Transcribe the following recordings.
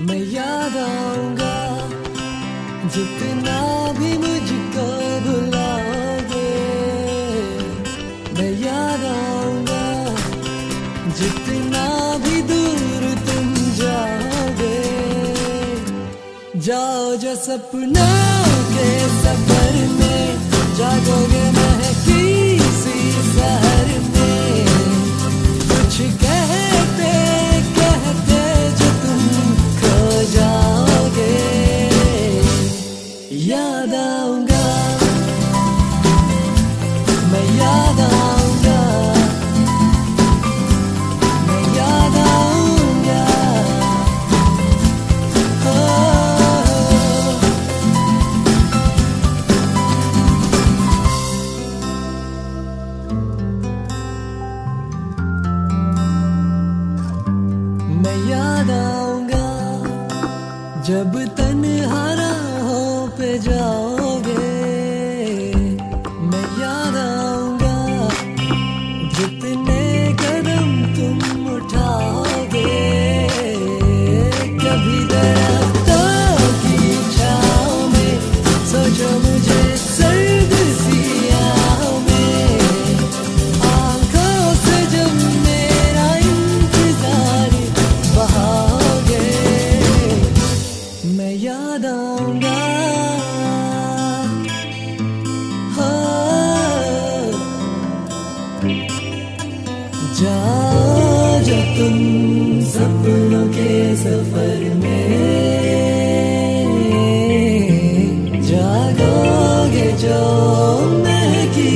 मैं याद आऊंगा जितना भी मुझको भुलाओगे। मैं याद आऊंगा जितना भी दूर तुम जाओगे। जाओ जो सपनों के सफर में, जागोगे महकी सी शहर में। कुछ कहते कहते जो तुम खो जाओगे। याद आऊंगा, मैं याद आऊंगा, मैं याद आऊंगा। मैं याद आऊंगा जब तन्हा राहों पे जाओगे। मैं याद आऊंगा जितने कदम तुम उठाओगे। कभी दरख्तों की छाँव में सोचो मुझे सर्द सी आहों में। आंखों से जब मेरा इंतजार बहाओगे। मैं याद आऊंगा, जाओ जो तुम सपनों के सफर में। जागोगे जो महकी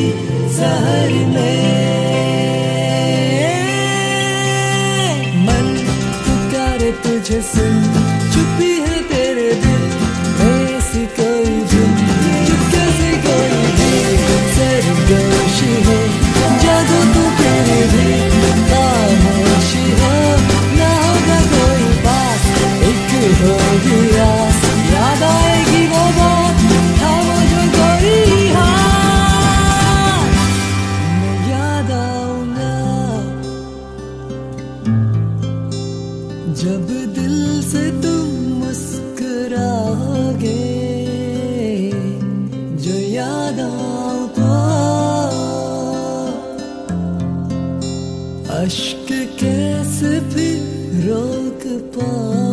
शहर में। मन पुकारे तुझे सुन, चुपी है तेरे दिल। ऐसी कोई धुन चुपके से कोई भी सरगोशी है। जागो तू तेरे भी खामोशी है। ना होगा कोई बात, एक होगी आस। याद आएगी वो बात, थामो जो कोई हाथ। मैं याद आऊंगा जब दिल से तुम मुस्कुराओगे। जो याद आऊं तो अश्क कैसे फिर रोक पाऊं।